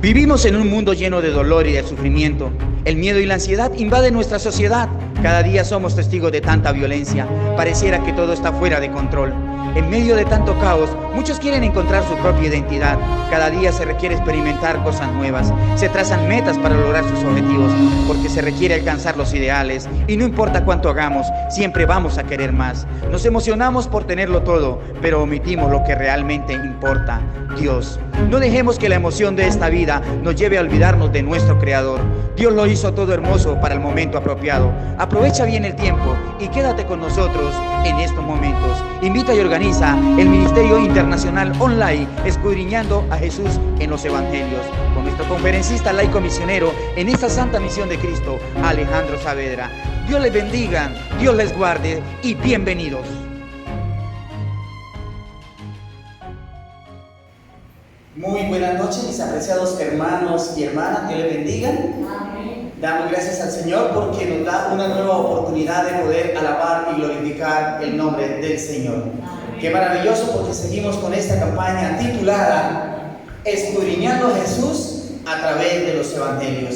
Vivimos en un mundo lleno de dolor y de sufrimiento. El miedo y la ansiedad invaden nuestra sociedad. Cada día somos testigos de tanta violencia. Pareciera que todo está fuera de control. En medio de tanto caos, muchos quieren encontrar su propia identidad. Cada día se requiere experimentar cosas nuevas. Se trazan metas para lograr sus objetivos, porque se requiere alcanzar los ideales. Y no importa cuánto hagamos, siempre vamos a querer más. Nos emocionamos por tenerlo todo, pero omitimos lo que realmente importa: Dios. No dejemos que la emoción de esta vida nos lleve a olvidarnos de nuestro Creador. Dios lo hizo todo hermoso para el momento apropiado. Aprovecha bien el tiempo y quédate con nosotros en estos momentos. Invita y organiza el Ministerio Internacional Online Escudriñando a Jesús en los Evangelios, con nuestro conferencista laico misionero en esta Santa Misión de Cristo, Alejandro Saavedra. Dios les bendiga, Dios les guarde y bienvenidos. Muy buenas noches, mis apreciados hermanos y hermanas, Dios les bendiga. Amén. Damos gracias al Señor porque nos da una nueva oportunidad de poder alabar y glorificar el nombre del Señor. Amén. Qué maravilloso, porque seguimos con esta campaña titulada Escudriñando a Jesús a través de los Evangelios.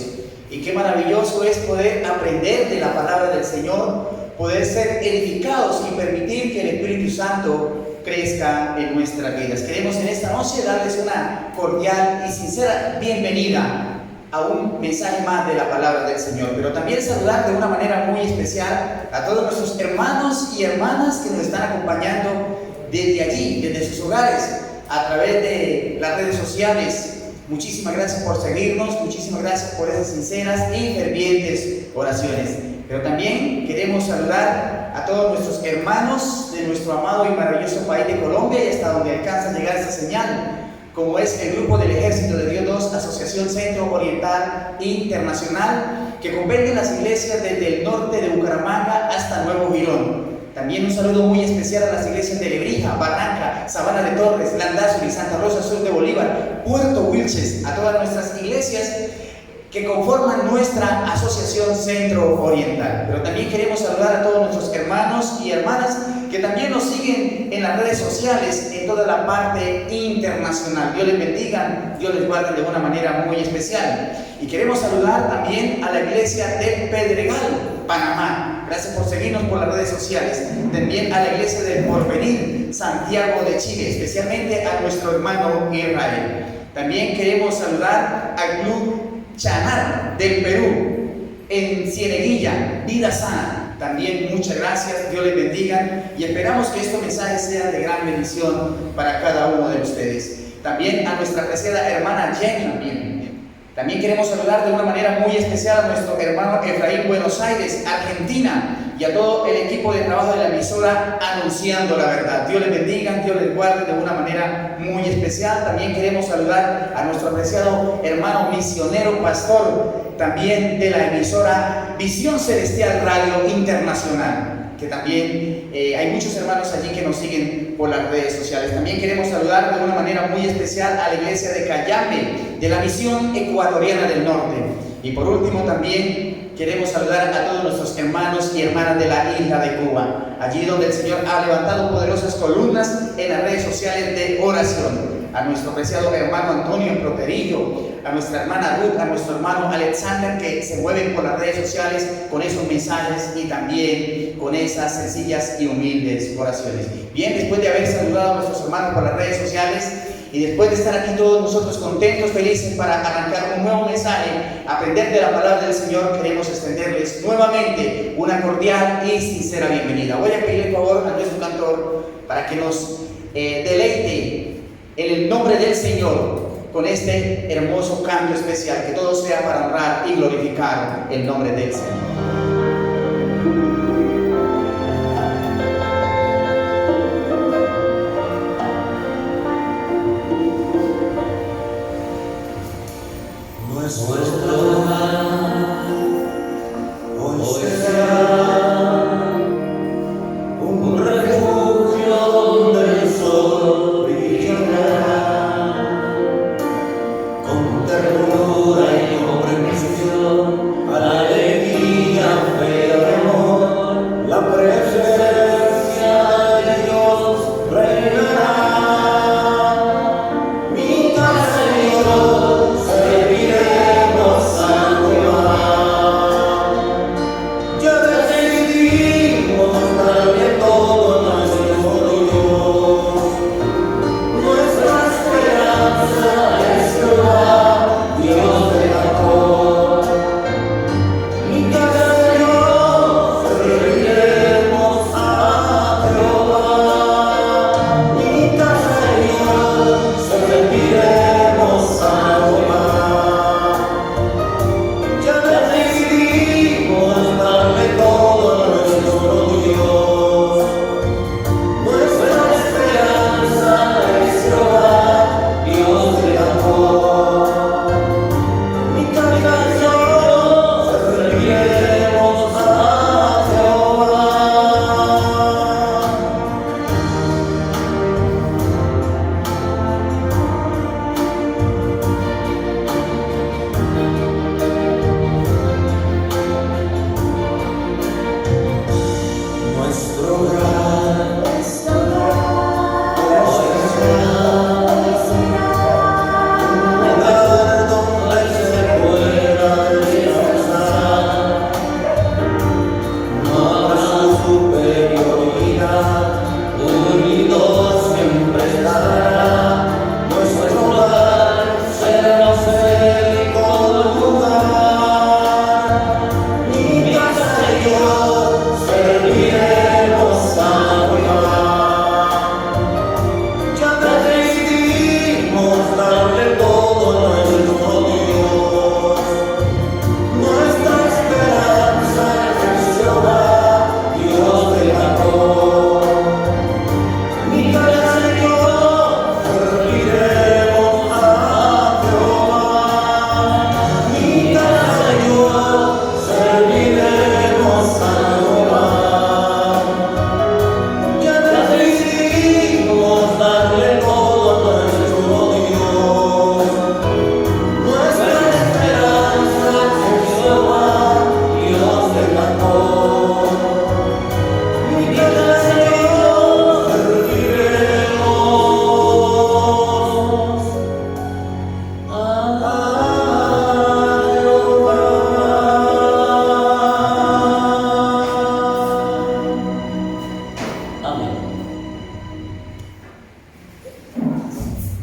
Y qué maravilloso es poder aprender de la palabra del Señor, poder ser edificados y permitir que el Espíritu Santo crezca en nuestras vidas. Queremos en esta noche darles una cordial y sincera bienvenida a un mensaje más de la palabra del Señor, pero también saludar de una manera muy especial a todos nuestros hermanos y hermanas que nos están acompañando desde allí, desde sus hogares, a través de las redes sociales. Muchísimas gracias por seguirnos, muchísimas gracias por esas sinceras y fervientes oraciones. Pero también queremos saludar a todos nuestros hermanos de nuestro amado y maravilloso país de Colombia y hasta donde alcanza a llegar esta señal, como es el Grupo del Ejército de Dios 2, Asociación Centro Oriental Internacional, que comprende las iglesias desde el norte de Bucaramanga hasta Nuevo Girón. También un saludo muy especial a las iglesias de Lebrija, Barranca, Sabana de Torres, Landazuri, Santa Rosa Sur de Bolívar, Puerto Wilches, a todas nuestras iglesias que conforman nuestra Asociación Centro Oriental. Pero también queremos saludar a todos nuestros hermanos y hermanas que también nos siguen en las redes sociales en toda la parte internacional. Dios les bendiga, Dios les guarde de una manera muy especial. Y queremos saludar también a la iglesia de Pedregal, Panamá. Gracias por seguirnos por las redes sociales. También a la iglesia del Porvenir, Santiago de Chile, especialmente a nuestro hermano Israel. También queremos saludar al Club Chanar del Perú, en Cieneguilla, Vida Sana. También muchas gracias, Dios les bendiga y esperamos que estos mensajes sean de gran bendición para cada uno de ustedes. También a nuestra apreciada hermana Jenny. También queremos saludar de una manera muy especial a nuestro hermano Efraín, Buenos Aires, Argentina, y a todo el equipo de trabajo de la emisora Anunciando la Verdad. Dios les bendiga, Dios les guarde de una manera muy especial. También queremos saludar a nuestro apreciado hermano misionero pastor, también de la emisora Visión Celestial Radio Internacional, que también hay muchos hermanos allí que nos siguen por las redes sociales. También queremos saludar de una manera muy especial a la iglesia de Cayambe, de la Misión Ecuatoriana del Norte. Y por último también queremos saludar a todos nuestros hermanos y hermanas de la isla de Cuba, allí donde el Señor ha levantado poderosas columnas en las redes sociales de oración. A nuestro apreciado hermano Antonio en Proterillo, a nuestra hermana Ruth, a nuestro hermano Alexander, que se mueven por las redes sociales con esos mensajes y también con esas sencillas y humildes oraciones. Bien, después de haber saludado a nuestros hermanos por las redes sociales y después de estar aquí todos nosotros contentos, felices para arrancar un nuevo mensaje, aprender de la palabra del Señor, queremos extenderles nuevamente una cordial y sincera bienvenida. Voy a pedirle favor a nuestro cantor para que nos deleite en el nombre del Señor con este hermoso canto especial, que todo sea para honrar y glorificar el nombre del Señor. Nuestro hogar hoy será un refugio donde el sol brillará, con ternura y comprensión, alegría, fe y amor, la presencia de Dios reinará. Mi casa y yo será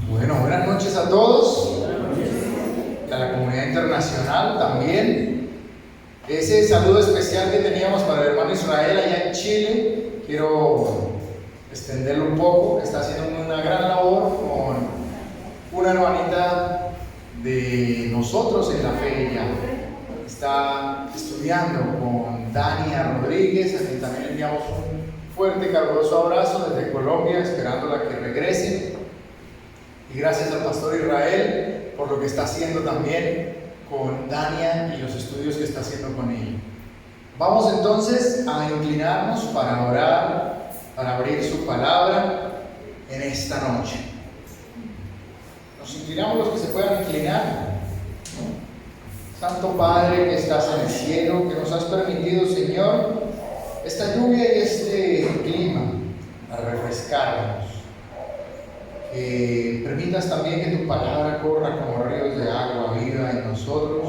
Bueno, buenas noches a todos, a la comunidad internacional también. Ese saludo especial que teníamos para el hermano Israel allá en Chile, quiero extenderlo un poco. Está haciendo una gran labor con una hermanita de nosotros en la fe ya. Está estudiando con Dania Rodríguez, a quien también le enviamos un fuerte y caluroso abrazo desde Colombia, esperándola que regrese. Y gracias al pastor Israel por lo que está haciendo también con Dania y los estudios que está haciendo con ella. Vamos entonces a inclinarnos para orar, para abrir su palabra en esta noche. Nos inclinamos los que se puedan inclinar. Santo Padre que estás en el cielo, que nos has permitido, Señor, esta lluvia y este clima para refrescarnos. Que permitas también que tu palabra corra como ríos de agua viva en nosotros,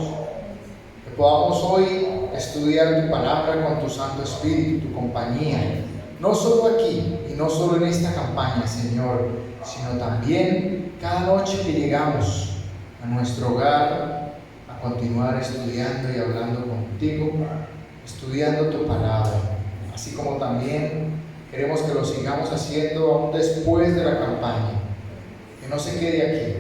que podamos hoy estudiar tu palabra con tu Santo Espíritu, tu compañía, no solo aquí y no solo en esta campaña, Señor, sino también cada noche que llegamos a nuestro hogar a continuar estudiando y hablando contigo, estudiando tu palabra, así como también queremos que lo sigamos haciendo aún después de la campaña. Que no se quede aquí,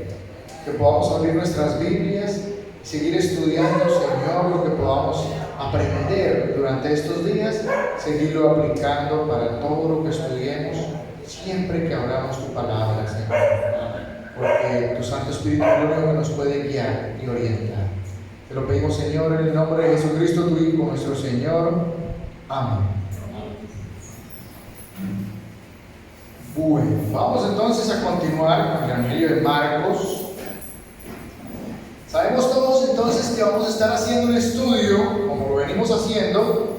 que podamos abrir nuestras Biblias y seguir estudiando, Señor, lo que podamos aprender durante estos días, seguirlo aplicando para todo lo que estudiemos, siempre que abramos tu palabra, Señor, porque tu Santo Espíritu es lo único que nos puede guiar y orientar. Te lo pedimos, Señor, en el nombre de Jesucristo, tu Hijo, nuestro Señor. Amén. Bueno, vamos entonces a continuar con el Evangelio de Marcos. Sabemos todos entonces que vamos a estar haciendo un estudio, como lo venimos haciendo,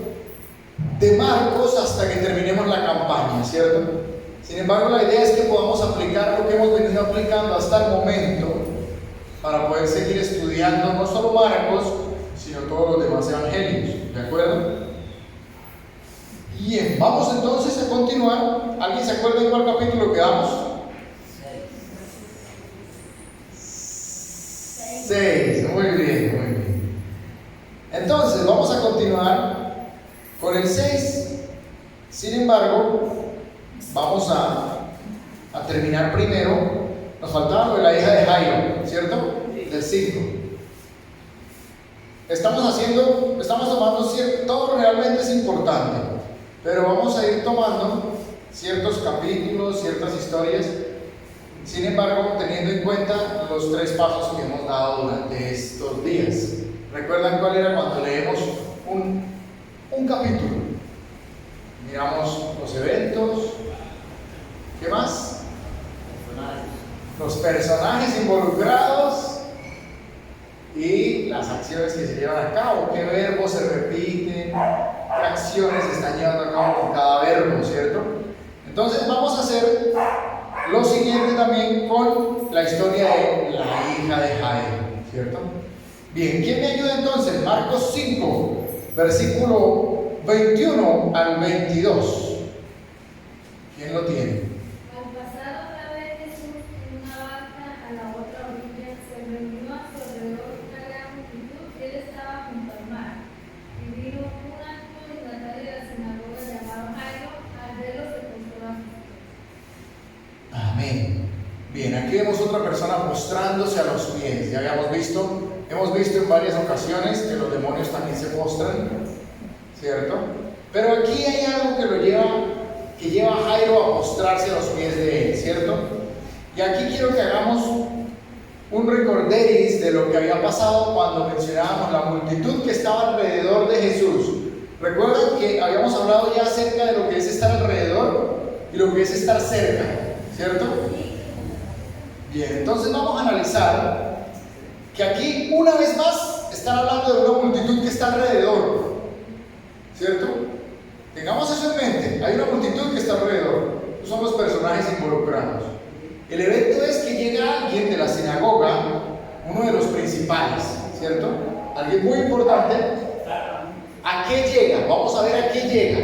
de Marcos hasta que terminemos la campaña, ¿cierto? Sin embargo, la idea es que podamos aplicar lo que hemos venido aplicando hasta el momento para poder seguir estudiando no solo Marcos, sino todos los demás evangelios, ¿de acuerdo? Bien, vamos entonces a continuar. ¿Alguien se acuerda en cuál capítulo quedamos? 6. Muy bien, muy bien. Entonces, vamos a continuar con el 6. Sin embargo, vamos a terminar primero. Nos faltaba lo de la hija de Jairo, ¿cierto? Del 5. Estamos tomando todo realmente es importante, pero vamos a ir tomando ciertos capítulos, ciertas historias, sin embargo, teniendo en cuenta los 3 pasos que hemos dado durante estos días. ¿Recuerdan cuál era cuando leemos un capítulo? Miramos los eventos, ¿qué más? Los personajes involucrados y las acciones que se llevan a cabo, qué verbos se repiten, qué acciones se están llevando a cabo con cada verbo, ¿cierto? Entonces vamos a hacer lo siguiente también con la historia de la hija de Jairo, ¿cierto? Bien, ¿quién me ayuda entonces? Marcos 5, versículo 21 al 22. ¿Quién lo tiene? Al pasar otra vez Jesús en una barca a la otra orilla, se reunió a su alrededor una gran multitud. Él estaba junto al mar. Y vino un alto dignatario de la sinagoga llamado Jairo, al verlo se postró a sus pies. Amén. Bien, aquí vemos otra persona postrándose a los pies. Ya hemos visto en varias ocasiones que los demonios también se postran, ¿cierto? Pero aquí hay algo que lleva a Jairo a postrarse a los pies de él, ¿cierto? Y aquí quiero que hagamos un recorderis de lo que había pasado cuando mencionábamos la multitud que estaba alrededor de Jesús. Recuerdan que habíamos hablado ya acerca de lo que es estar alrededor y lo que es estar cerca, ¿cierto? Bien, entonces vamos a analizar que aquí una vez más están hablando de una multitud que está alrededor, ¿cierto? Tengamos eso en mente, hay una multitud que está alrededor, son los personajes involucrados. El evento es que llega alguien de la sinagoga, uno de los principales, ¿cierto? Alguien muy importante. ¿A qué llega? Vamos a ver a qué llega.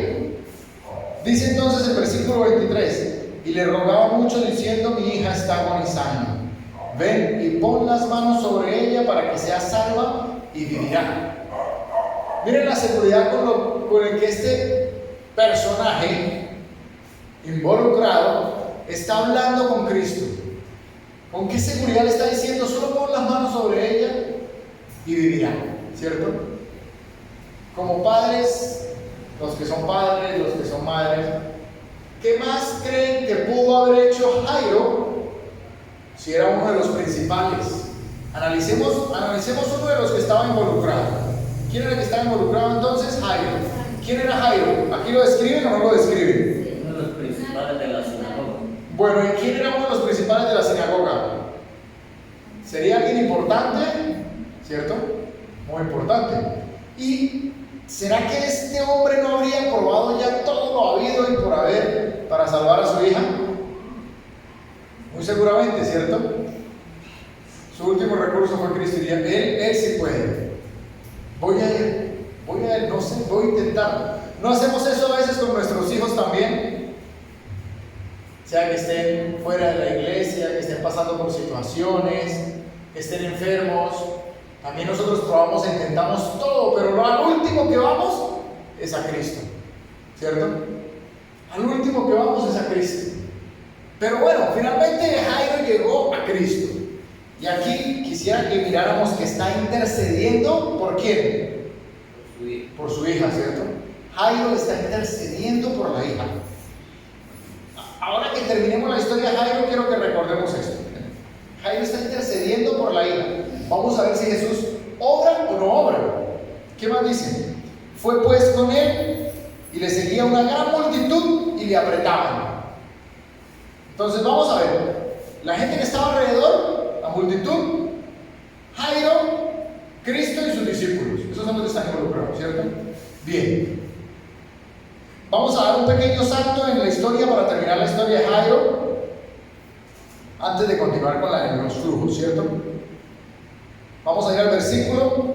Dice entonces el versículo 23, y le rogaba mucho diciendo, mi hija está agonizando. Ven y pon las manos sobre ella para que sea salva y vivirá. Miren la seguridad con el que este personaje involucrado está hablando con Cristo. ¿Con qué seguridad le está diciendo? Solo pon las manos sobre ella y vivirá, ¿cierto? Como padres, los que son padres, los que son madres, ¿qué más creen que pudo haber hecho Jairo si era uno de los principales? Analicemos uno de los que estaba involucrado. ¿Quién era el que estaba involucrado entonces? Jairo. ¿Quién era Jairo? ¿Aquí lo describen o no lo describen? Uno de los principales de la sinagoga. Bueno, ¿y quién era uno de los principales de la sinagoga? ¿Sería alguien importante? ¿Cierto? Muy importante. ¿Y será que este hombre no habría probado ya todo lo habido y por haber para salvar a su hija? Muy seguramente, ¿cierto? Su último recurso fue Cristo y él sí puede. Voy a ir, no sé, voy a intentar. ¿No hacemos eso a veces con nuestros hijos también? Sea que estén fuera de la iglesia, que estén pasando por situaciones, que estén enfermos. También nosotros probamos e intentamos todo, pero al último que vamos es a Cristo, ¿cierto? Al último que vamos es a Cristo. Pero bueno, finalmente Jairo llegó a Cristo. Y aquí quisiera que miráramos que está intercediendo, ¿por quién? Por su hija, ¿cierto? Jairo está intercediendo por la hija. Ahora que terminemos la historia de Jairo, quiero que recordemos esto. Jairo está intercediendo por la hija. Vamos a ver si Jesús obra o no obra. ¿Qué más dice? Fue pues con él y le seguía una gran multitud y le apretaban. Entonces vamos a ver. La gente que estaba alrededor, la multitud, Jairo, Cristo y sus discípulos. Esos son los que están involucrados, ¿cierto? Bien. Vamos a dar un pequeño salto en la historia para terminar la historia de Jairo, antes de continuar con los flujos, ¿cierto? Vamos a ir al versículo.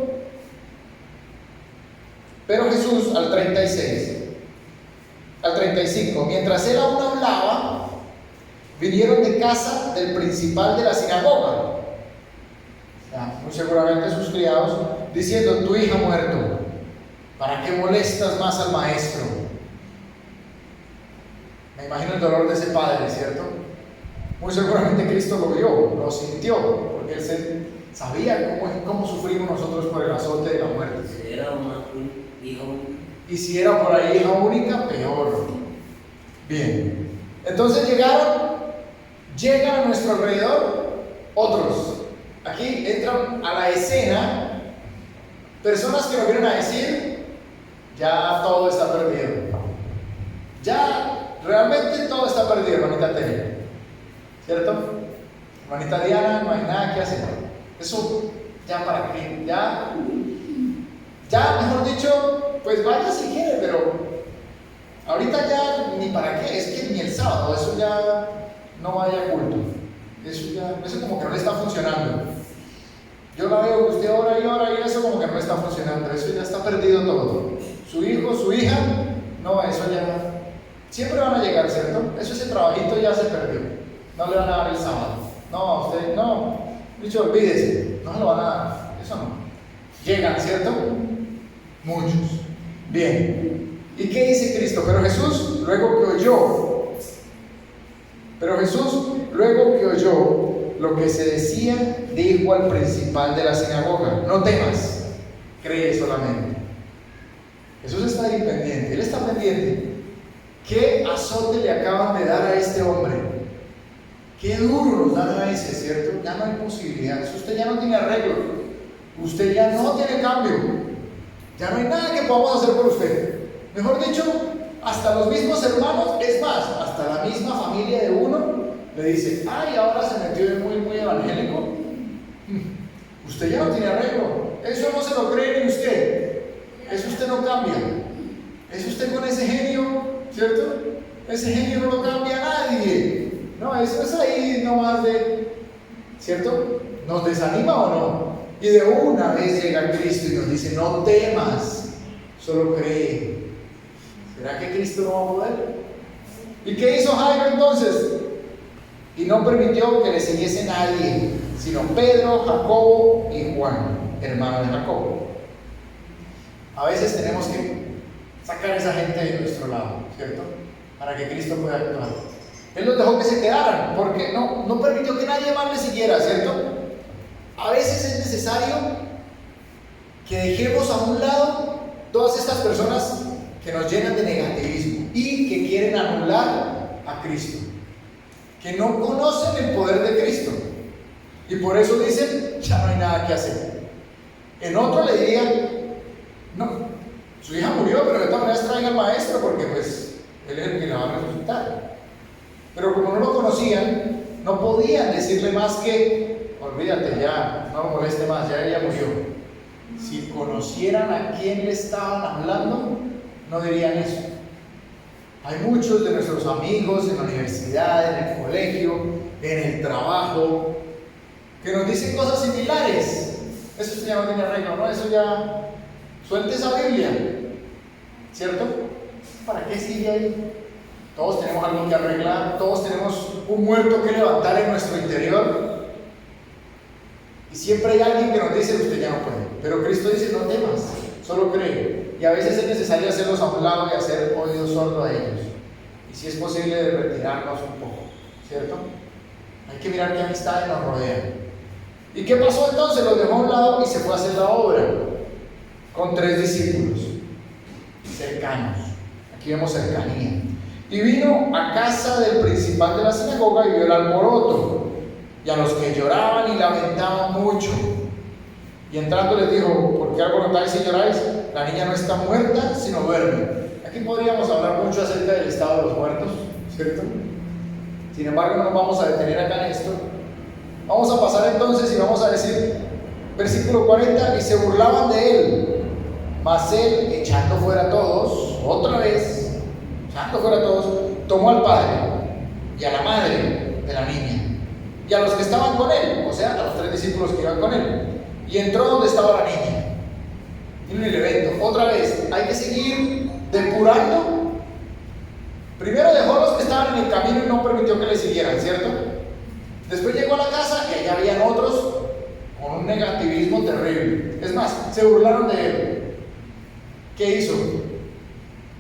Pero Jesús, al 35, mientras él aún hablaba, vinieron de casa del principal de la sinagoga, muy seguramente sus criados, diciendo, tu hija ha muerto, ¿para qué molestas más al maestro? Me imagino el dolor de ese padre, ¿cierto? Muy seguramente Cristo lo vio, lo sintió, porque él sabía cómo sufrimos nosotros por el azote de la muerte. Si era una hija única. Y si era por ahí hija única, peor. Bien, entonces llegan a nuestro alrededor otros. Aquí entran a la escena personas que nos vienen a decir, ya todo está perdido. Ya realmente todo está perdido, hermanita Tere. ¿Cierto? Hermanita Diana, no hay nada que hacer. Eso, ya para qué, ya, mejor dicho, pues vaya si quiere, pero ahorita ya ni para qué, es que ni el sábado, eso ya no vaya a culto. Eso como que no le está funcionando. Yo la veo que usted ora y eso como que no le está funcionando, eso ya está perdido todo. Su hijo, su hija, no, eso ya, siempre van a llegar, ¿cierto? Ese trabajito ya se perdió, no le van a dar el sábado. No, usted, no, dicho, olvídese, no se lo van a dar, eso no. Llegan, ¿cierto? Muchos. Bien. ¿Y qué dice Cristo? Pero Jesús, luego que oyó lo que se decía, dijo al principal de la sinagoga, no temas, cree solamente. Jesús está ahí pendiente, Él está pendiente. ¿Qué azote le acaban de dar a este hombre? Qué duro nos dan a ese, ¿cierto? Ya no hay posibilidades, usted ya no tiene arreglo, usted ya no tiene cambio, ya no hay nada que podamos hacer por usted. Mejor dicho, hasta los mismos hermanos, es más, hasta la misma familia de uno le dice, ay, ahora se metió muy evangélico. Usted ya no tiene arreglo, eso no se lo cree ni usted, eso usted no cambia, eso usted con ese genio, ¿cierto? Ese genio no lo cambia a nadie, no, eso es ahí nomás de, ¿cierto? ¿Nos desanima o no? Y de una vez llega Cristo y nos dice: no temas, solo cree. ¿Será que Cristo no va a poder? ¿Y qué hizo Jairo entonces? Y no permitió que le siguiese nadie, sino Pedro, Jacobo y Juan, hermano de Jacobo. A veces tenemos que sacar a esa gente de nuestro lado, ¿cierto? Para que Cristo pueda actuar. Él los dejó que se quedaran, porque no permitió que nadie más le siguiera, ¿cierto? A veces es necesario que dejemos a un lado todas estas personas que nos llenan de negativismo y que quieren anular a Cristo, que no conocen el poder de Cristo y por eso dicen: ya no hay nada que hacer. En otro le dirían: no, su hija murió, pero de todas maneras traiga al maestro porque pues él es el que la va a resucitar. Pero como no lo conocían, no podían decirle más que: olvídate, ya, no lo moleste más, ya ella murió. Si conocieran a quién le estaban hablando, no dirían eso. Hay muchos de nuestros amigos en la universidad, en el colegio, en el trabajo, que nos dicen cosas similares. Eso ya no tiene arreglo, ¿no? Eso ya, suelte esa Biblia, ¿cierto? ¿Para qué sigue ahí? Todos tenemos algo que arreglar, todos tenemos un muerto que levantar en nuestro interior. Y siempre hay alguien que nos dice: usted ya no puede. Pero Cristo dice: no temas, solo cree. Y a veces es necesario hacerlos a un lado y hacer oídos sordos a ellos. Y si es posible, retirarnos un poco, ¿cierto? Hay que mirar qué amistades nos rodean. ¿Y qué pasó entonces? Los dejó a un lado y se fue a hacer la obra con 3 discípulos cercanos. Aquí vemos cercanía. Y vino a casa del principal de la sinagoga y vio el alboroto y a los que lloraban y lamentaban mucho. Y entrando les dijo: ¿por qué alborotáis y lloráis? La niña no está muerta, sino duerme. Aquí podríamos hablar mucho acerca del estado de los muertos, ¿cierto? Sin embargo, no nos vamos a detener acá en esto. Vamos a pasar entonces y vamos a decir, versículo 40: y se burlaban de él, mas él, echando fuera a todos, otra vez, echando fuera a todos, tomó al padre y a la madre de la niña y a los que estaban con él, o sea, a los 3 discípulos que iban con él, y entró donde estaba la niña. Miren el evento, otra vez, hay que seguir depurando. Primero dejó a los que estaban en el camino y no permitió que le siguieran, ¿cierto? Después llegó a la casa y allá habían otros con un negativismo terrible. Es más, se burlaron de él. ¿Qué hizo?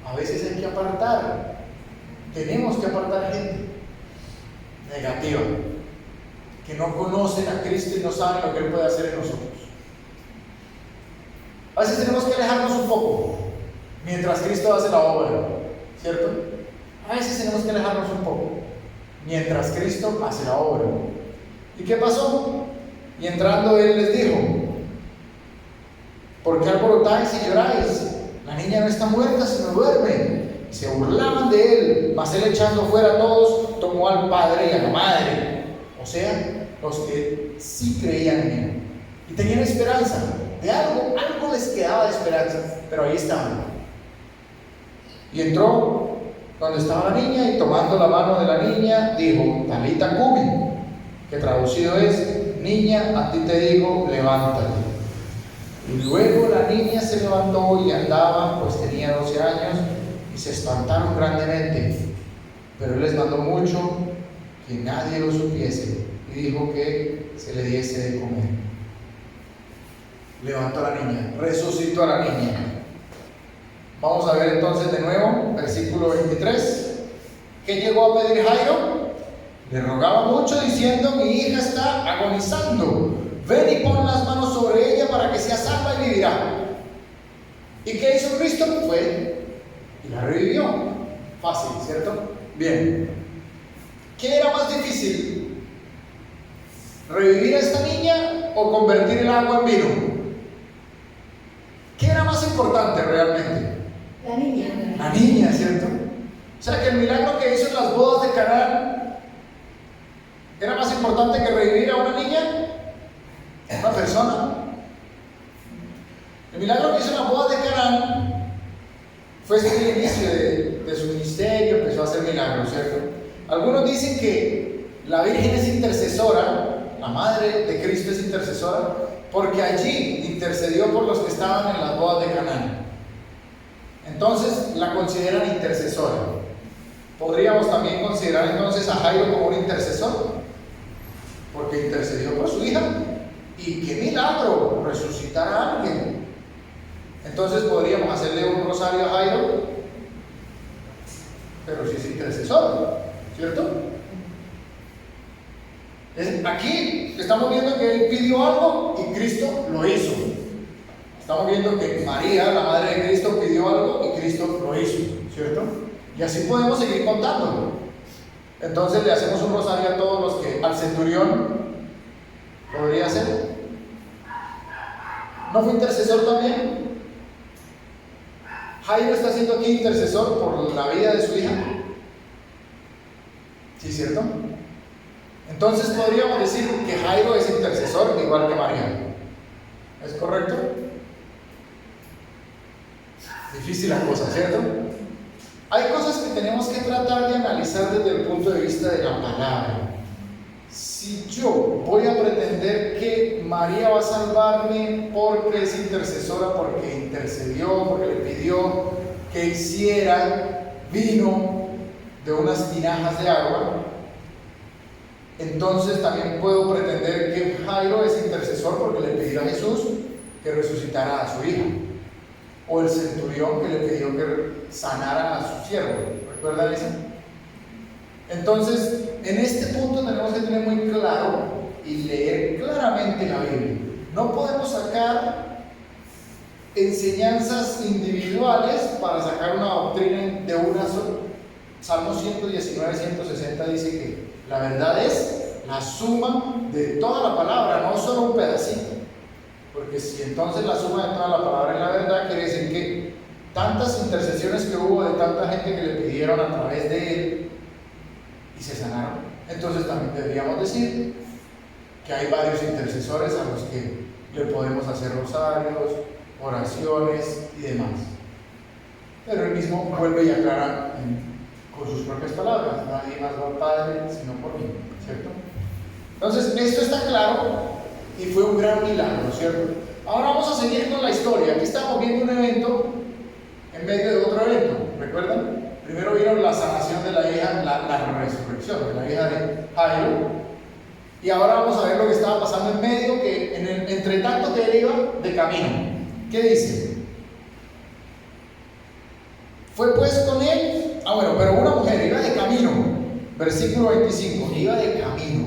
A veces hay que apartar. Tenemos que apartar gente negativa, que no conocen a Cristo y no saben lo que Él puede hacer en nosotros. A veces tenemos que alejarnos un poco mientras Cristo hace la obra, ¿cierto? A veces tenemos que alejarnos un poco mientras Cristo hace la obra. ¿Y qué pasó? Y entrando Él les dijo: ¿por qué alborotáis y lloráis? La niña no está muerta, sino duerme. Y se burlaban de él, mas él, echando fuera a todos, tomó al padre y a la madre, o sea, los que sí creían en él y tenían esperanza de algo les quedaba de esperanza, pero ahí estaban. Y entró donde estaba la niña y tomando la mano de la niña dijo: Talita cumi, que traducido es: niña, a ti te digo, levántate. Y luego la niña se levantó y andaba, pues tenía 12 años, y se espantaron grandemente. Pero él les mandó mucho que nadie lo supiese, y dijo que se le diese de comer. Levantó a la niña, resucitó a la niña. Vamos a ver entonces de nuevo, versículo 23. ¿Qué llegó a pedir Jairo? Le rogaba mucho diciendo: mi hija está agonizando. Ven y pon las manos sobre ella para que sea salva y vivirá. ¿Y qué hizo Cristo? Fue y la revivió. Fácil, ¿cierto? Bien. ¿Qué era más difícil? ¿Revivir a esta niña o convertir el agua en vino? ¿Qué era más importante realmente? La niña. La niña, ¿cierto? O sea que el milagro que hizo en las bodas de Caná era más importante que revivir a una niña. Una persona. El milagro que hizo en la boda de Caná fue el inicio de su ministerio, empezó a hacer milagros, ¿cierto? Algunos dicen que la Virgen es intercesora, la madre de Cristo es intercesora, porque allí intercedió por los que estaban en las bodas de Caná. Entonces la consideran intercesora. Podríamos también considerar entonces a Jairo como un intercesor, porque intercedió por su hija. Y qué milagro, resucitar a alguien. Entonces podríamos hacerle un rosario a Jairo, pero si es intercesor, ¿cierto? Aquí estamos viendo que él pidió algo y Cristo lo hizo. Estamos viendo que María, la madre de Cristo, pidió algo y Cristo lo hizo, ¿cierto? Y así podemos seguir contando. Entonces le hacemos un rosario a todos los que, al centurión, podría ser. ¿No fue intercesor también? Jairo está siendo aquí intercesor por la vida de su hija. ¿Sí, cierto? Entonces podríamos decir que Jairo es intercesor igual que María. ¿Es correcto? Difícil la cosa, ¿cierto? Hay cosas que tenemos que tratar de analizar desde el punto de vista de la palabra. Si yo voy a pretender que María va a salvarme porque es intercesora, porque intercedió, porque le pidió que hiciera vino de unas tinajas de agua, entonces también puedo pretender que Jairo es intercesor porque le pidió a Jesús que resucitara a su hija, o el centurión que le pidió que sanara a su siervo. ¿Recuerdan eso? Entonces, en este punto tenemos que tener muy claro y leer claramente la Biblia. No podemos sacar enseñanzas individuales para sacar una doctrina de una sola. Salmo 119, 160 dice que la verdad es la suma de toda la palabra, no solo un pedacito. Porque si entonces la suma de toda la palabra es la verdad, quiere decir que tantas intercesiones que hubo de tanta gente que le pidieron a través de él y se sanaron, entonces también deberíamos decir que hay varios intercesores a los que le podemos hacer rosarios, oraciones y demás. Pero él mismo vuelve y aclara con sus propias palabras: nadie más va al Padre sino por mí, ¿cierto? Entonces esto está claro y fue un gran milagro, ¿cierto? Ahora vamos a seguir con la historia. Aquí estamos viendo un evento en medio de otro evento, ¿recuerdan? Primero vieron la sanación de la hija, la resurrección de la hija de Jairo, y ahora vamos a ver lo que estaba pasando en medio, que entre tanto que él iba de camino. ¿Qué dice? Fue pues con él, pero una mujer iba de camino, versículo 25, iba de camino.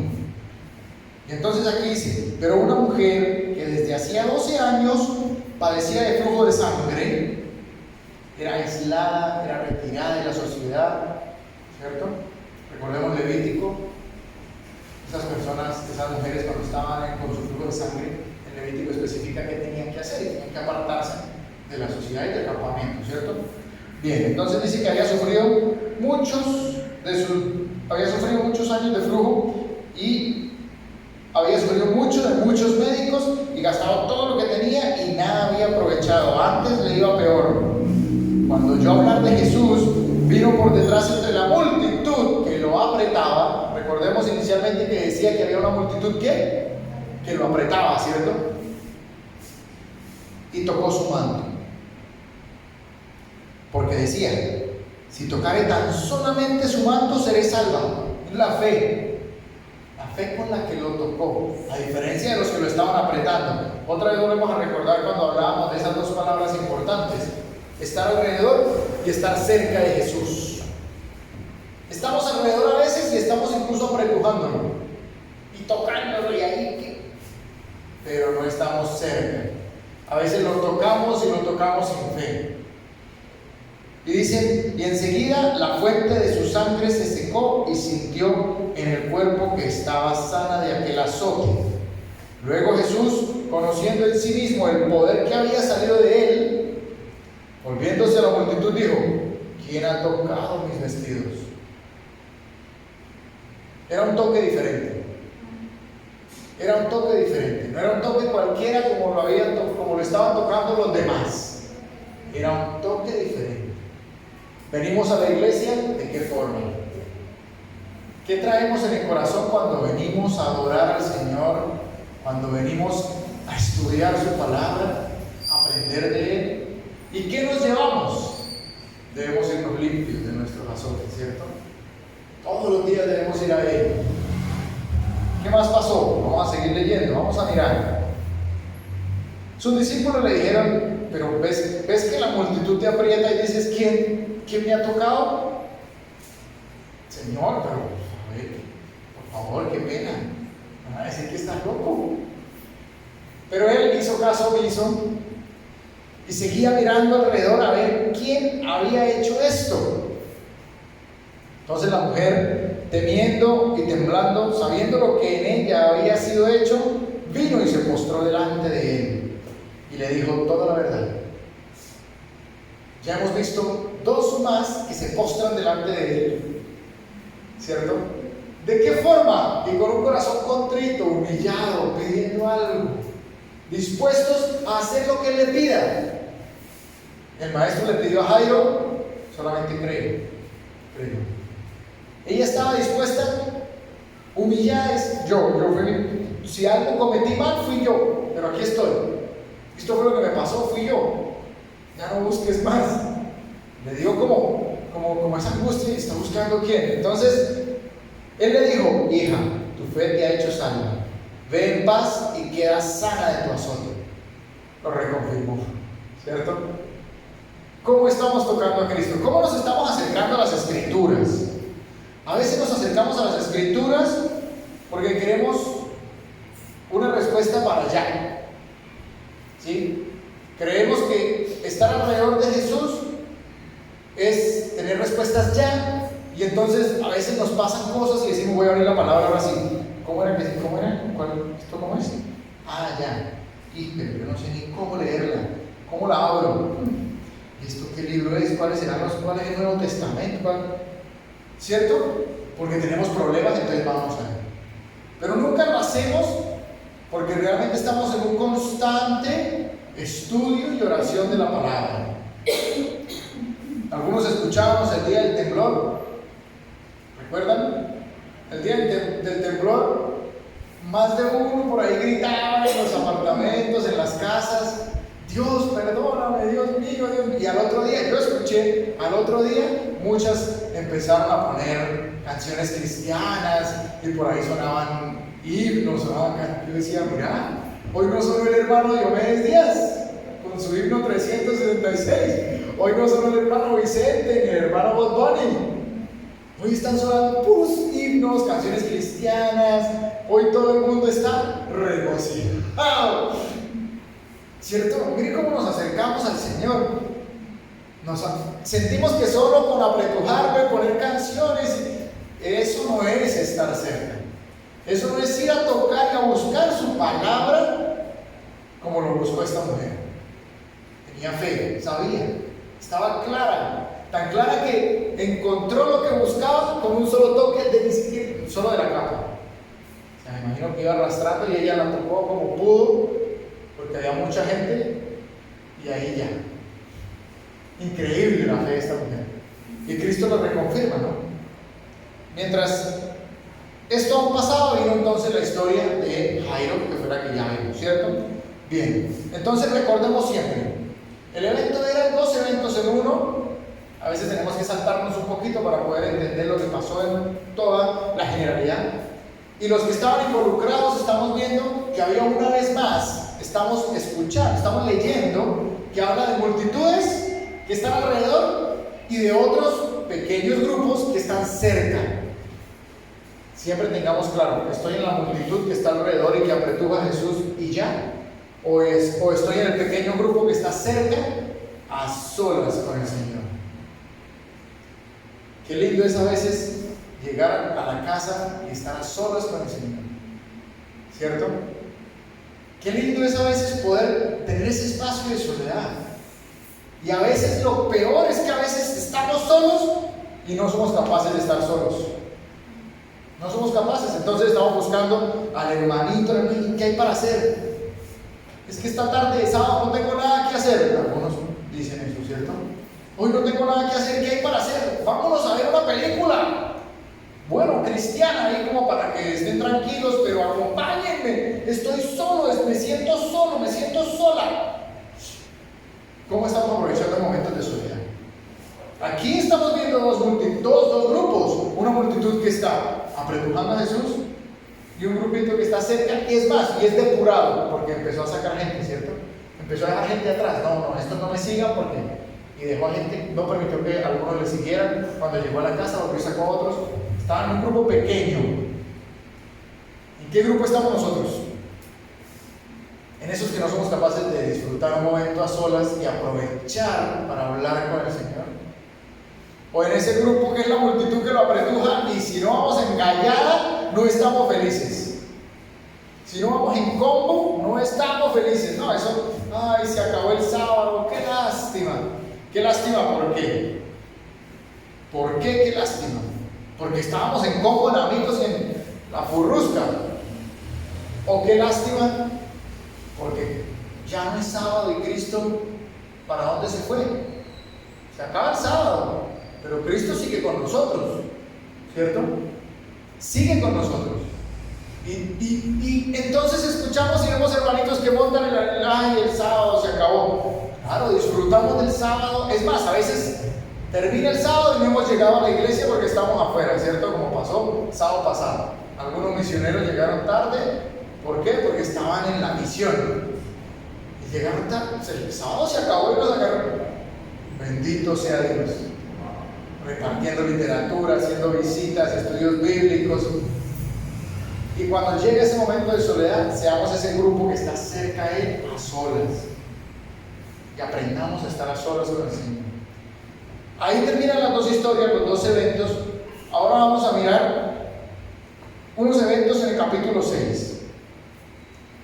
Y entonces aquí dice: pero una mujer que desde hacía 12 años padecía de flujo de sangre, era aislada, era retirada de la sociedad, ¿cierto? Recordemos Levítico, esas personas, esas mujeres cuando estaban con su flujo de sangre, en Levítico especifica qué tenían que hacer, y tenían que apartarse de la sociedad y del campamento, ¿cierto? Bien, entonces dice que había sufrido muchos años de flujo y había sufrido mucho de muchos médicos y gastado todo lo que tenía y nada había aprovechado. Antes le iba peor. Cuando oyó hablar de Jesús, vino por detrás entre la multitud que lo apretaba. Recordemos inicialmente que decía que había una multitud que lo apretaba, ¿cierto? Y tocó su manto. Porque decía: si tocare tan solamente su manto, seré salva. Es la fe con la que lo tocó, a diferencia de los que lo estaban apretando. Otra vez volvemos a recordar cuando hablábamos de esas dos palabras importantes: estar alrededor y estar cerca de Jesús. Estamos alrededor a veces y estamos incluso apretujándolo y tocándolo y ahí, pero no estamos cerca. A veces lo tocamos y lo tocamos sin fe. Y dice: y enseguida la fuente de su sangre se secó y sintió en el cuerpo que estaba sana de aquel azote. Luego Jesús, conociendo en sí mismo el poder que había salido de él, volviéndose a la multitud, dijo: ¿quién ha tocado mis vestidos? Era un toque diferente. Era un toque diferente. No era un toque cualquiera como lo estaban tocando los demás. Era un toque diferente. Venimos a la iglesia, ¿de qué forma? ¿Qué traemos en el corazón cuando venimos a adorar al Señor? Cuando venimos a estudiar su palabra, a aprender de Él. ¿Y qué nos llevamos? Debemos irnos limpios de nuestros azotes, ¿cierto? Todos los días debemos ir a Él. ¿Qué más pasó? Vamos a seguir leyendo, vamos a mirar. Sus discípulos le dijeron, pero ves que la multitud te aprieta y dices, ¿quién me ha tocado? Señor, pero a ver, por favor, qué pena. Van a decir que estás loco. Pero él hizo caso omiso y seguía mirando alrededor a ver quién había hecho esto. Entonces la mujer, temiendo y temblando, sabiendo lo que en ella había sido hecho, vino y se postró delante de él y le dijo toda la verdad. Ya hemos visto dos más que se postran delante de él, ¿cierto? ¿De qué forma? Y con un corazón contrito, humillado, pidiendo algo, dispuestos a hacer lo que él le pida. El maestro le pidió a Jairo, solamente creyó. Ella estaba dispuesta, humillada, si algo cometí mal, fui yo, pero aquí estoy. Esto fue lo que me pasó, fui yo. Ya no busques más. Le dio como esa angustia y está buscando quién. Entonces, él le dijo, hija, tu fe te ha hecho salva. Ve en paz y queda sana de tu azote. Lo reconfirmó, ¿cierto? ¿Cómo estamos tocando a Cristo? ¿Cómo nos estamos acercando a las Escrituras? A veces nos acercamos a las Escrituras porque queremos una respuesta para allá, ¿sí? Creemos que estar alrededor de Jesús es tener respuestas ya, y entonces a veces nos pasan cosas y decimos, voy a abrir la palabra ahora sí. ¿Cómo era? ¿Esto cómo es? Ah, ya. Y pero yo no sé ni cómo leerla. ¿Cómo la abro? ¿Esto qué libro es? ¿Cuál es el Nuevo Testamento? ¿Cierto? Porque tenemos problemas, entonces vamos a ver. Pero nunca lo hacemos porque realmente estamos en un constante estudio y oración de la palabra. Algunos escuchábamos el día del temblor. ¿Recuerdan? El día del temblor, más de uno por ahí gritaba en los apartamentos, en las casas, Dios, perdóname, Dios mío, Dios mío. Y al otro día, yo escuché, muchas empezaron a poner canciones cristianas y por ahí sonaban himnos, yo decía, mira, hoy no solo el hermano Diomedes Díaz con su himno 376, hoy no solo el hermano Vicente ni el hermano Bob Bunny, hoy están sonando puros himnos, canciones cristianas, hoy todo el mundo está regocijado, ¿cierto? Mire cómo nos acercamos al Señor. Sentimos que solo con apretujarme, poner canciones, eso no es estar cerca. Eso no es ir a tocar y a buscar su palabra como lo buscó esta mujer. Tenía fe, sabía, estaba clara, tan clara que encontró lo que buscaba con un solo toque solo de la capa. O sea, me imagino que iba arrastrando y ella la tocó como pudo, porque había mucha gente, y ahí ya. Increíble la fe de esta mujer. Y Cristo lo reconfirma, ¿no? Mientras esto aún pasaba, vino entonces la historia de Jairo, que fue la que ya vimos, ¿cierto? Bien, entonces recordemos siempre, el evento eran dos eventos en uno. A veces tenemos que saltarnos un poquito para poder entender lo que pasó en toda la generalidad. Y los que estaban involucrados estamos viendo que había una vez más, estamos escuchando, estamos leyendo que habla de multitudes que están alrededor y de otros pequeños grupos que están cerca. Siempre tengamos claro, estoy en la multitud que está alrededor y que apretuja a Jesús y ya, o estoy en el pequeño grupo que está cerca, a solas con el Señor. Qué lindo es a veces llegar a la casa y estar a solas con el Señor, ¿cierto? Qué lindo es a veces poder tener ese espacio de soledad. Y a veces lo peor es que a veces estamos solos y no somos capaces de estar solos. No somos capaces, entonces estamos buscando al hermanito, ¿qué hay para hacer? Es que esta tarde de sábado no tengo nada que hacer. Algunos dicen eso, ¿cierto? Hoy no tengo nada que hacer, ¿qué hay para hacer? Vámonos a ver una película. bueno, cristiana, ahí como para que estén tranquilos, pero acompáñenme, estoy solo, me siento solo, me siento sola. ¿Cómo estamos aprovechando momentos de soledad? Aquí estamos viendo dos grupos, una multitud que está apretujando a Jesús y un grupito que está cerca, y es más, y es depurado, porque empezó a sacar gente, ¿cierto? Empezó a dejar gente atrás, no, estos no me sigan porque, y dejó a gente, no permitió que algunos le siguieran. Cuando llegó a la casa, volvió y sacó a otros. Estaba en un grupo pequeño. ¿En qué grupo estamos nosotros? En esos que no somos capaces de disfrutar un momento a solas y aprovechar para hablar con el Señor. O en ese grupo que es la multitud que lo apretuja, y si no vamos en gallada, no estamos felices. Si no vamos en combo, no estamos felices. No, eso, ay, se acabó el sábado, qué lástima. Qué lástima, ¿por qué? ¿Por qué qué lástima? Porque estábamos en combo en amigos en la furrusca. ¿O qué lástima? Porque ya no es sábado y Cristo, ¿para dónde se fue? Se acaba el sábado, pero Cristo sigue con nosotros, ¿cierto? Sigue con nosotros. Y entonces escuchamos y vemos hermanitos que montan el sábado se acabó. Claro, disfrutamos del sábado. Es más, a veces termina el sábado y no hemos llegado a la iglesia porque estamos afuera, ¿cierto? Como pasó el sábado pasado. Algunos misioneros llegaron tarde. ¿Por qué? Porque estaban en la misión. Y llegaron tarde. El sábado se acabó y nos sacaron. Bendito sea Dios. Repartiendo literatura, haciendo visitas, estudios bíblicos. Y cuando llegue ese momento de soledad, seamos ese grupo que está cerca a Él a solas. Y aprendamos a estar a solas con el Señor. Ahí terminan las dos historias, los dos eventos. Ahora vamos a mirar unos eventos en el capítulo 6.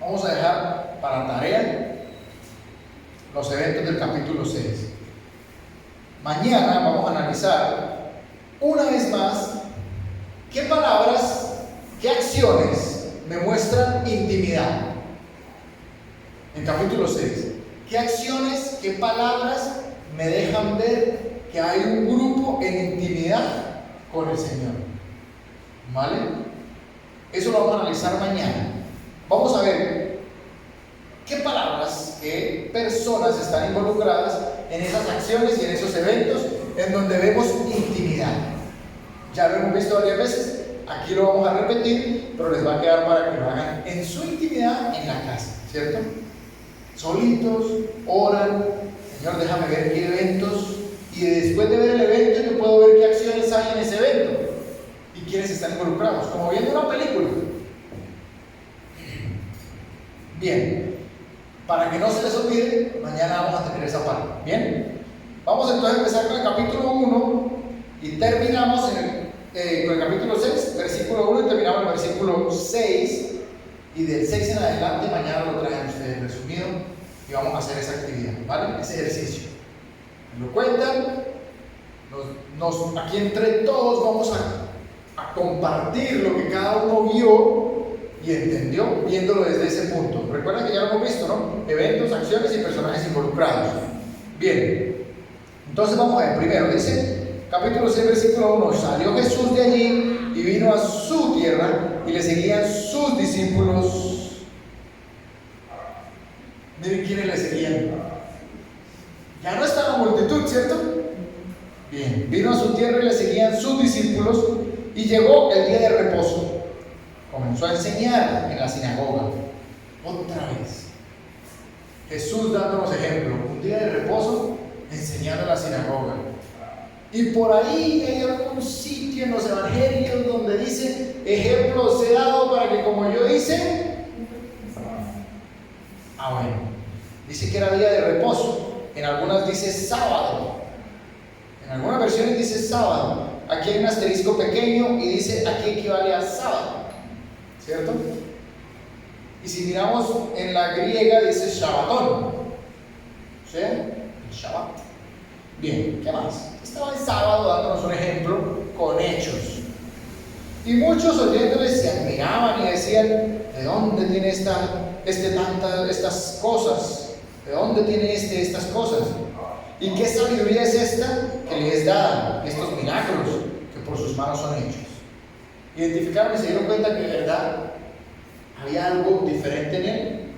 Vamos a dejar para tarea los eventos del capítulo 6. Mañana vamos a analizar una vez más qué palabras, qué acciones me muestran intimidad. En capítulo 6. ¿Qué acciones, qué palabras me dejan ver que hay un grupo en intimidad con el Señor? ¿Vale? Eso lo vamos a analizar mañana. Vamos a ver qué palabras, qué personas están involucradas en esas acciones y en esos eventos en donde vemos intimidad. Ya lo hemos visto varias veces, aquí lo vamos a repetir, pero les va a quedar para que lo hagan en su intimidad en la casa, ¿cierto? Solitos, oran, Señor, déjame ver qué eventos, y después de ver el evento yo puedo ver qué acciones hay en ese evento y quiénes están involucrados, como viendo una película. Bien, para que no se les olvide, mañana vamos a tener esa parte. Bien, vamos entonces a empezar con el capítulo 1 y terminamos con el capítulo 6, versículo 1, y terminamos el versículo 6. Y del 6 en adelante, mañana lo traen ustedes resumido y vamos a hacer esa actividad, ¿vale? Ese ejercicio. Me lo cuentan, aquí entre todos vamos a compartir lo que cada uno vio y entendió, viéndolo desde ese punto. Recuerden que ya lo hemos visto, ¿no? Eventos, acciones y personajes involucrados. Bien, entonces vamos a ver. Primero dice, capítulo 6, versículo 1, salió Jesús de allí y vino a su tierra y le seguían sus discípulos. Miren quiénes le seguían. Ya no está la multitud, ¿cierto? Bien, vino a su tierra y le seguían sus discípulos y llegó el día de reposo. Comenzó a enseñar en la sinagoga. Otra vez. Jesús dándonos ejemplo. Un día de reposo enseñando en la sinagoga. Y por ahí hay algún sitio en los evangelios donde dice, ejemplo os he dado para que como yo hice. Bueno, dice que era día de reposo. En algunas dice sábado. En algunas versiones dice sábado. Aquí hay un asterisco pequeño y dice aquí equivale a sábado, ¿cierto? Y si miramos en la griega dice Shabbatón, ¿sí? El Shabbat. Bien, ¿qué más? Estaba el sábado dándonos un ejemplo con hechos. Y muchos oyéndole se admiraban y decían, ¿de dónde tiene estas cosas? ¿De dónde tiene estas cosas? ¿Y qué sabiduría es esta que le es dada, estos milagros que por sus manos son hechos? identificaron y se dieron cuenta que de verdad había algo diferente en él,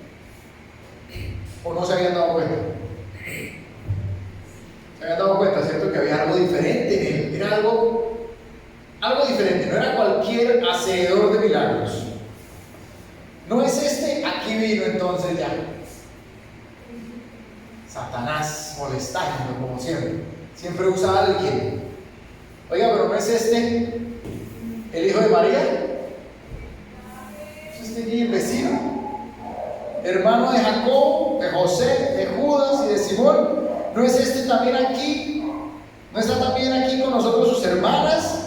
o no se habían dado cuenta. Se habían dado cuenta, ¿cierto? Que había algo diferente en él, era algo diferente, no era cualquier hacedor de milagros. No es este, aquí vino entonces ya Satanás molestando, como siempre usa a alguien. Oiga, pero no es este el hijo de María, es este aquí el vecino, hermano de Jacob, de José, de Judas y de Simón. ¿No es este también aquí? ¿No está también aquí con nosotros sus hermanas?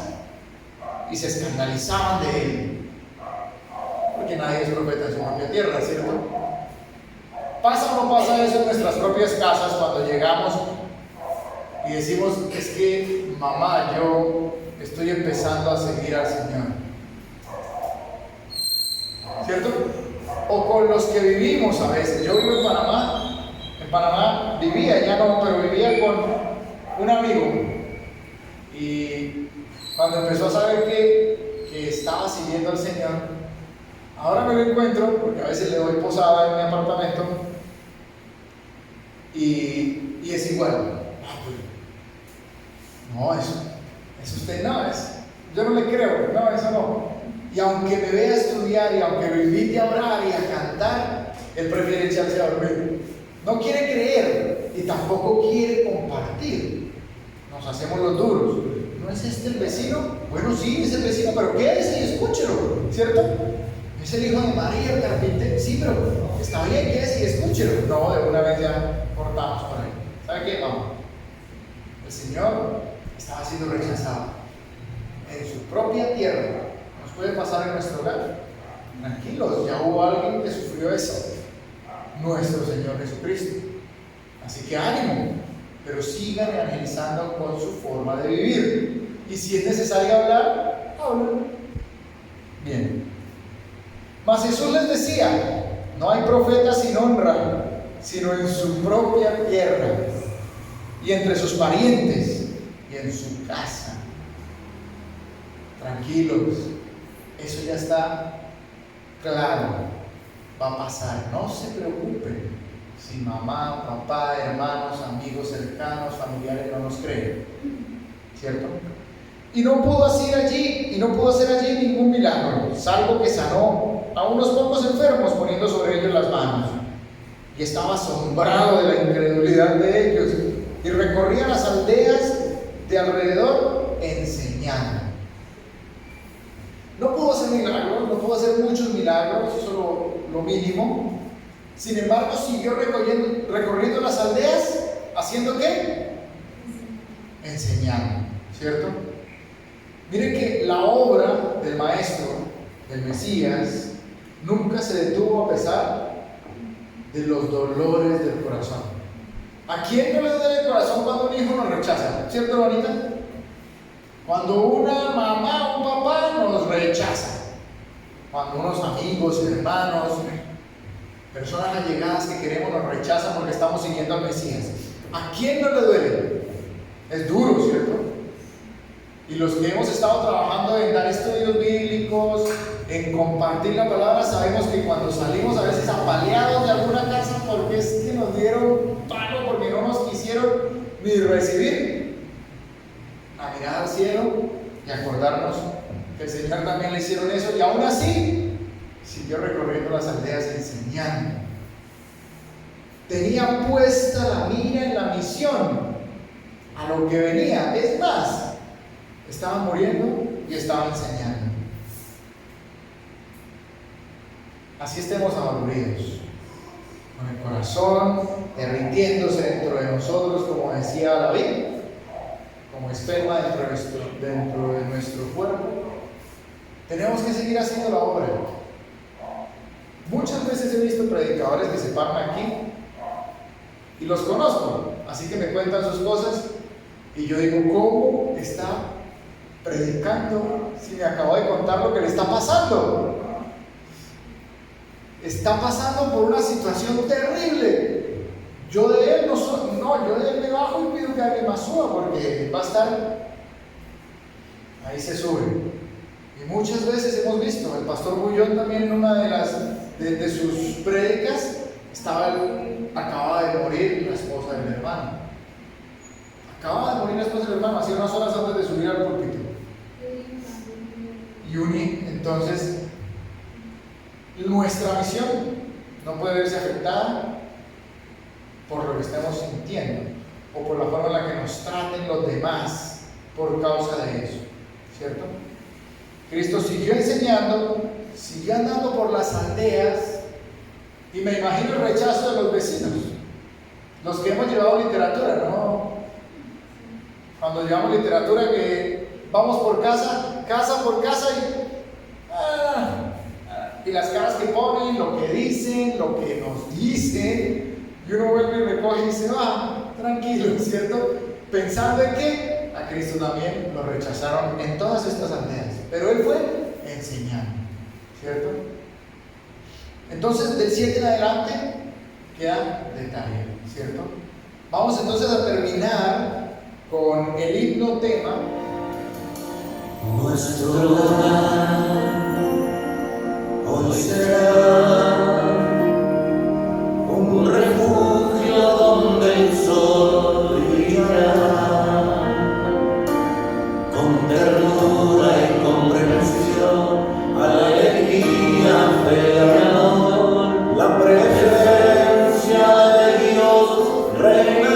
Y se escandalizaban de él, porque nadie es profeta en su propia tierra, ¿cierto? ¿Pasa o no pasa eso en nuestras propias casas cuando llegamos y decimos, es que mamá, yo estoy empezando a seguir al Señor? ¿Cierto? O con los que vivimos a veces. Yo vivo en Panamá vivía, ya no, pero vivía con un amigo, y cuando empezó a saber que estaba siguiendo al Señor, ahora me lo encuentro, porque a veces le doy posada en mi apartamento, y es igual. No, eso usted no es. Yo no le creo, no, eso no. Y aunque me vea estudiar y aunque lo invite a orar y a cantar, él prefiere echarse a dormir. No quiere creer y tampoco quiere compartir. Nos hacemos los duros. ¿No es este el vecino? Bueno, sí, es el vecino, pero quédese y escúchelo, ¿cierto? Es el hijo de María, el carpintero. Sí, pero está bien, quédese y escúchelo. No, de una vez ya cortamos por ahí. ¿Sabe qué? Vamos. El Señor estaba siendo rechazado en su propia tierra. Nos puede pasar en nuestro hogar. Tranquilos, ya hubo alguien que sufrió eso. Nuestro Señor Jesucristo. Así que ánimo, pero sigan evangelizando con su forma de vivir. Y si es necesario hablar, hablen. Bien. Mas Jesús les decía, no hay profeta sin honra, sino en su propia tierra, y entre sus parientes, y en su casa. Tranquilos, eso ya está claro. Va a pasar, no se preocupen si mamá, papá, hermanos, amigos cercanos, familiares no nos creen, ¿cierto? Y no pudo hacer allí ningún milagro, salvo que sanó a unos pocos enfermos poniendo sobre ellos las manos. Y estaba asombrado de la incredulidad de ellos, y recorría las aldeas de alrededor enseñando. No pudo hacer milagros, no pudo hacer muchos milagros, eso lo mínimo. Sin embargo, siguió recorriendo las aldeas, ¿haciendo qué? Enseñando, ¿cierto? Miren que la obra del Maestro, del Mesías, nunca se detuvo a pesar de los dolores del corazón. ¿A quién no le duele el corazón cuando un hijo nos rechaza? ¿Cierto, bonita? Cuando una mamá o un papá nos rechaza, cuando unos amigos, hermanos, personas allegadas que queremos nos rechazan porque estamos siguiendo al Mesías, ¿a quién no le duele? Es duro, ¿cierto? Y los que hemos estado trabajando en dar estudios bíblicos, en compartir la palabra, sabemos que cuando salimos a veces apaleados de alguna casa porque es que nos dieron palo, porque no nos quisieron ni recibir, a mirar al cielo y acordarnos que el Señor también le hicieron eso, y aún así siguió recorriendo las aldeas enseñando. Tenía puesta la mira en la misión, a lo que venía. Es más, estaban muriendo y estaban enseñando. Así estemos aburridos, con el corazón derritiéndose dentro de nosotros, como decía David, como esperma dentro de nuestro cuerpo. Tenemos que seguir haciendo la obra. Muchas veces he visto predicadores que se paran aquí y los conozco, así que me cuentan sus cosas y yo digo, ¿cómo está predicando si me acabo de contar lo que le está pasando? Está pasando por una situación terrible. Yo de él yo de él me bajo y pido que alguien más suba, porque va a estar ahí, se sube. Y muchas veces hemos visto, el pastor Bullón también en una de sus prédicas, acababa de morir la esposa del hermano. Acababa de morir la esposa del hermano, hacía unas horas antes de subir al púlpito. Entonces, nuestra misión no puede verse afectada por lo que estamos sintiendo o por la forma en la que nos traten los demás por causa de eso, ¿cierto? Cristo siguió enseñando, siguió andando por las aldeas y me imagino el rechazo de los vecinos, los que hemos llevado literatura, ¿no? Cuando llevamos literatura que vamos por casa por casa y las caras que ponen, lo que dicen, lo que nos dicen, y uno vuelve y recoge y dice, tranquilo, ¿cierto? Pensando en que a Cristo también lo rechazaron en todas estas aldeas, pero Él fue enseñando, ¿cierto? Entonces, del 7 en adelante queda detalle, ¿cierto? Vamos entonces a terminar con el himno tema. Nuestro hogar hoy será un refugio donde el sol brillará, con ternura y comprensión, alegría, fe y amor, la presencia de Dios reinará.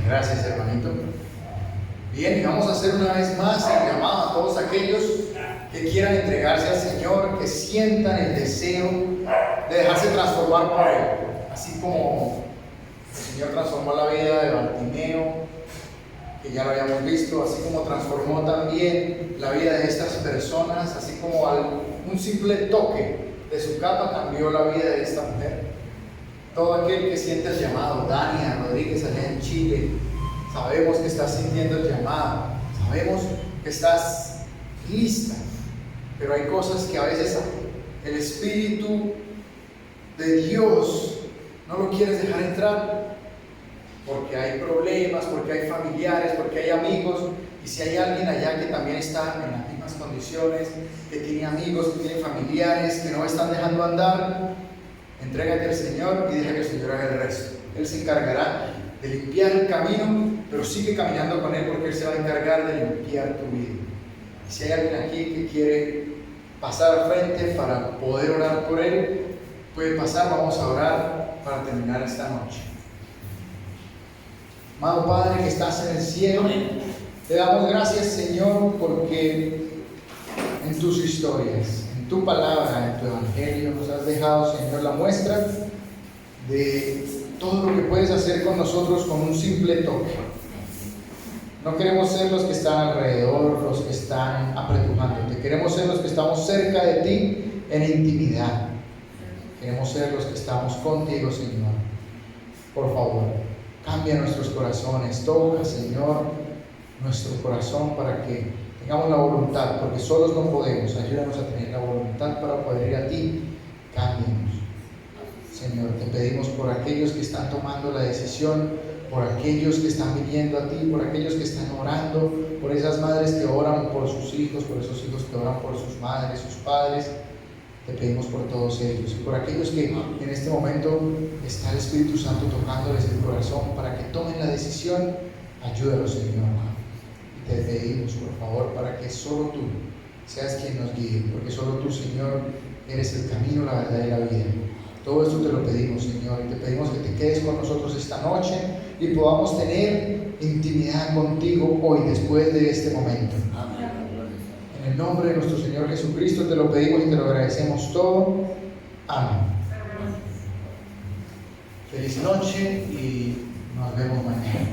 Gracias, hermanito. Bien, y vamos a hacer una vez más el llamado a todos aquellos que quieran entregarse al Señor, que sientan el deseo de dejarse transformar por Él. Así como el Señor transformó la vida de Bartimeo, que ya lo habíamos visto, así como transformó también la vida de estas personas, así como un simple toque de su capa cambió la vida de esta mujer. Todo aquel que siente el llamado, Dania Rodríguez allá en Chile, Sabemos que estás sintiendo el llamado, sabemos que estás lista, pero hay cosas que a veces el Espíritu de Dios no lo quieres dejar entrar, porque hay problemas, porque hay familiares, porque hay amigos. Y si hay alguien allá que también está en las mismas condiciones, que tiene amigos, que tiene familiares, que no están dejando andar, entrégate al Señor y deja que el Señor haga el resto. Él se encargará de limpiar el camino, pero sigue caminando con Él, porque Él se va a encargar de limpiar tu vida. Y si hay alguien aquí que quiere pasar al frente para poder orar por Él, puede pasar. Vamos a orar para terminar esta noche. Amado Padre que estás en el cielo, te damos gracias, Señor, porque en tus historias, en tu palabra, en tu evangelio, nos has dejado, Señor, la muestra de todo lo que puedes hacer con nosotros con un simple toque. No queremos ser los que están alrededor, los que están apretujándote. Queremos ser los que estamos cerca de ti en intimidad. Queremos ser los que estamos contigo, Señor. Por favor, cambia nuestros corazones. Toca, Señor, nuestro corazón para que tengamos la voluntad, porque solos no podemos. Ayúdanos a tener la voluntad para poder ir a ti. Cámbianos, Señor. Te pedimos por aquellos que están tomando la decisión, por aquellos que están viniendo a ti, por aquellos que están orando, por esas madres que oran por sus hijos, por esos hijos que oran por sus madres, sus padres. Te pedimos por todos ellos y por aquellos que en este momento está el Espíritu Santo tocándoles el corazón para que tomen la decisión. Ayúdalos, Señor. Y te pedimos, por favor, para que solo tú seas quien nos guíe, porque solo tú, Señor, eres el camino, la verdad y la vida. Todo esto te lo pedimos, Señor, y te pedimos que te quedes con nosotros esta noche y podamos tener intimidad contigo hoy, después de este momento. En el nombre de nuestro Señor Jesucristo te lo pedimos y te lo agradecemos todo. Amén. Feliz noche y nos vemos mañana.